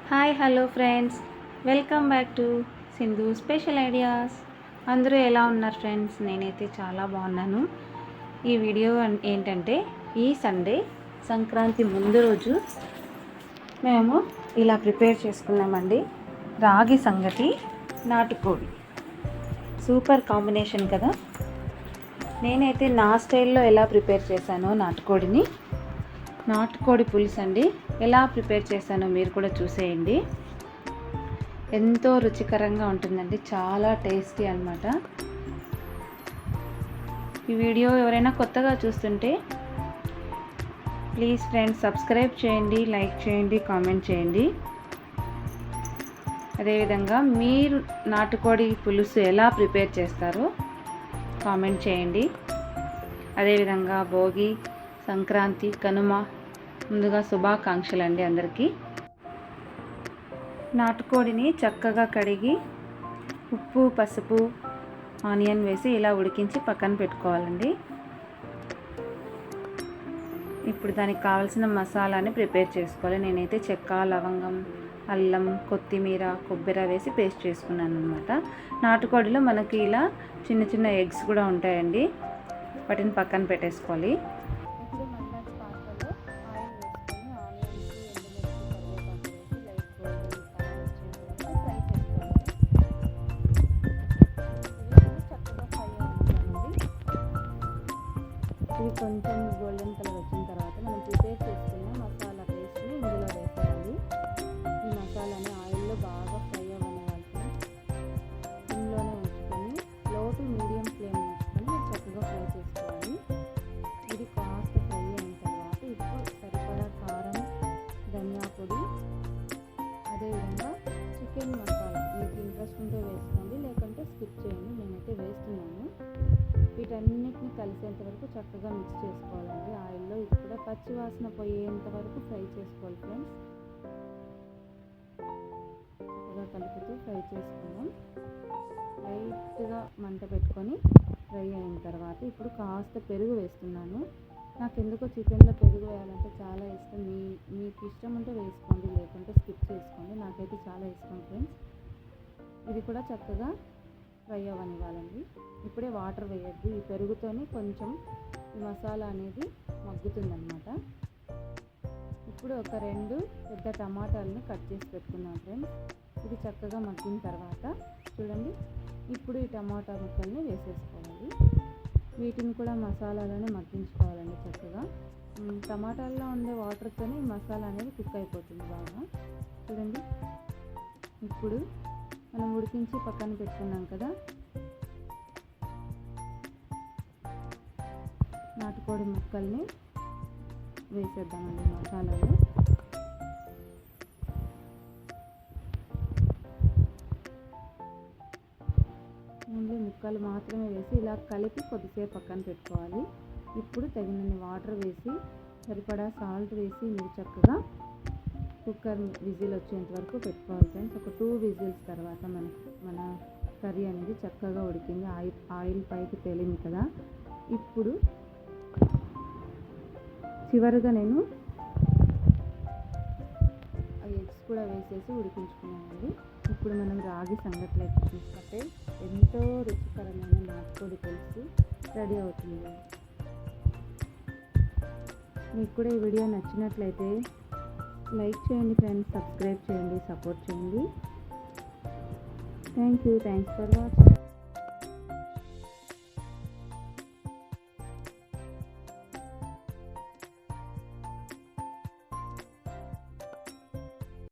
Hi hello friends, welcome back to Sindhu special ideas. అందరూ ఎలా ఉన్నారు ఫ్రెండ్స్? నేనైతే చాలా బాగున్నాను. ఈ వీడియో ఏంటంటే, ఈ సండే సంక్రాంతి ముందు రోజు మేము ఇలా ప్రిపేర్ చేసుకున్నామండి. రాగి సంగటి, నాటుకోడి. సూపర్ కాంబినేషన్ కదా. నేనైతే నా స్టైల్లో ఎలా ప్రిపేర్ చేశానో నాటుకోడి పులుసు అండి, ఎలా ప్రిపేర్ చేశానో మీరు కూడా చూసేయండి. ఎంతో రుచికరంగా ఉంటుందండి, చాలా టేస్టీ అన్నమాట. ఈ వీడియో ఎవరైనా కొత్తగా చూస్తుంటే ప్లీజ్ ఫ్రెండ్స్ సబ్స్క్రైబ్ చేయండి, లైక్ చేయండి, కామెంట్ చేయండి. అదేవిధంగా మీరు నాటుకోడి పులుసు ఎలా ప్రిపేర్ చేస్తారో కామెంట్ చేయండి. అదేవిధంగా భోగి, సంక్రాంతి, కనుమ ముందుగా శుభాకాంక్షలు అండి అందరికీ. నాటుకోడిని చక్కగా కడిగి ఉప్పు, పసుపు, ఆనియన్ వేసి ఇలా ఉడికించి పక్కన పెట్టుకోవాలండి. ఇప్పుడు దానికి కావాల్సిన మసాలాని ప్రిపేర్ చేసుకోవాలి. నేనైతే చెక్క, లవంగం, అల్లం, కొత్తిమీర, కొబ్బరి వేసి పేస్ట్ చేసుకున్నాను అనమాట. నాటుకోడిలో మనకి ఇలా చిన్న చిన్న ఎగ్స్ కూడా ఉంటాయండి, వాటిని పక్కన పెట్టేసుకోవాలి. ఇప్పుడు మందాకి పాత్రలో ఆయిల్ వేసుకొని ఆనియన్స్, ఎండుమిర్చి, కరివేపాకు వేసి లైట్ గోల్డెన్ కలర్ వచ్చేంత వరకు ఫ్రై చేసుకోవాలి. ఇవి చక్కగా ఫ్రై అవ్వాలండి. ఇవి కొంచెం గోల్డెన్ కలర్ వచ్చిన తర్వాత మనం ప్రిపేర్ చేసుకున్న మసాలా పేస్ట్ని ఇందులో వేసేయాలి. ఈ మసాలాని ఆయిల్లో బాగా ఫ్రై అవ్వనివ్వాలి. ఇందులోనే ఉంచుకొని లో టు మీడియం ఫ్లేమ్ ఉంచుకొని చక్కగా ఫ్రై చేసుకోవాలి. ఇది కాస్త ఫ్రై అయిన తర్వాత ఇప్పుడు సరిపడా కారం, ధనియా పొడి, అదేవిధంగా చికెన్ మసాలా మీకు ఇంట్రెస్ట్ ఉంటే వేసుకోండి, లేకుంటే స్కిప్ చేయండి. నేనైతే వేస్తున్నాను. వీటన్నిటిని కలిసేంత వరకు చక్కగా మిక్స్ చేసుకోవాలండి. ఆయిల్లో ఇది కూడా పచ్చి వాసన పోయేంత వరకు ఫ్రై చేసుకోవాలి ఫ్రెండ్స్. చక్కగా కలుపుతూ ఫ్రై చేసుకున్నాం. లైట్గా మంట పెట్టుకొని ఫ్రై అయిన తర్వాత ఇప్పుడు కాస్త పెరుగు వేస్తున్నాను. నాకు ఎందుకో చికెన్లో పెరుగు వేయాలంటే చాలా ఇష్టం. మీకు ఇష్టం ఉంటే వేసుకోండి, లేకుంటే స్కిప్ చేసుకోండి. నాకైతే చాలా ఇష్టం ఫ్రెండ్స్. ఇది కూడా చక్కగా ఫ్రై అవ్వనివ్వాలండి. ఇప్పుడే వాటర్ వేయద్దు, ఈ పెరుగుతోనే కొంచెం ఈ మసాలా అనేది మగ్గుతుందన్నమాట. ఇప్పుడు ఒక 2 పెద్ద టమాటాలని కట్ చేసి పెట్టుకున్నాం ఫ్రెండ్స్. ఇది చక్కగా మగ్గిన తర్వాత చూడండి, ఇప్పుడు ఈ టమాటా ముక్కల్ని వేసేసుకోవాలి. వీటిని కూడా మసాలాలోనే మగ్గించుకోవాలండి చక్కగా. టమాటాల్లో ఉండే వాటర్తోనే ఈ మసాలా అనేది కుక్ అయిపోతుంది బాగా. చూడండి, ఇప్పుడు మనం ఉడికించి పక్కన పెట్టుకున్నాం కదా నాటుకోడి ముక్కల్ని వేసేద్దామండి మసాలాలో. ఓన్లీ ముక్కలు మాత్రమే వేసి ఇలా కలిపి కొద్దిసేపు పక్కన పెట్టుకోవాలి. ఇప్పుడు తగినన్ని వాటర్ వేసి సరిపడా సాల్ట్ వేసి మీరు చక్కగా కుక్కర్ విజిల్ వచ్చేంత వరకు పెట్టుకోవాలి ఫ్రెండ్స్. ఒక 2 విజిల్స్ తర్వాత మన కర్రీ అనేది చక్కగా ఉడికింది. ఆయిల్ పైకి తేలింది కదా. ఇప్పుడు చివరిగా నేను ఎగ్స్ కూడా వేసేసి ఉడికించుకున్నానండి. ఇప్పుడు మనం రాగి సంగట్లోకి తీసుకుంటే ఎంతో రుచికరమైన నాటుకోడి పులుసు రెడీ అవుతుంది. మీకు కూడా ఈ వీడియో నచ్చినట్లయితే లైక్ చేయండి ఫ్రెండ్స్, సబ్స్క్రైబ్ చేయండి, సపోర్ట్ చేయండి. Thanks for watching.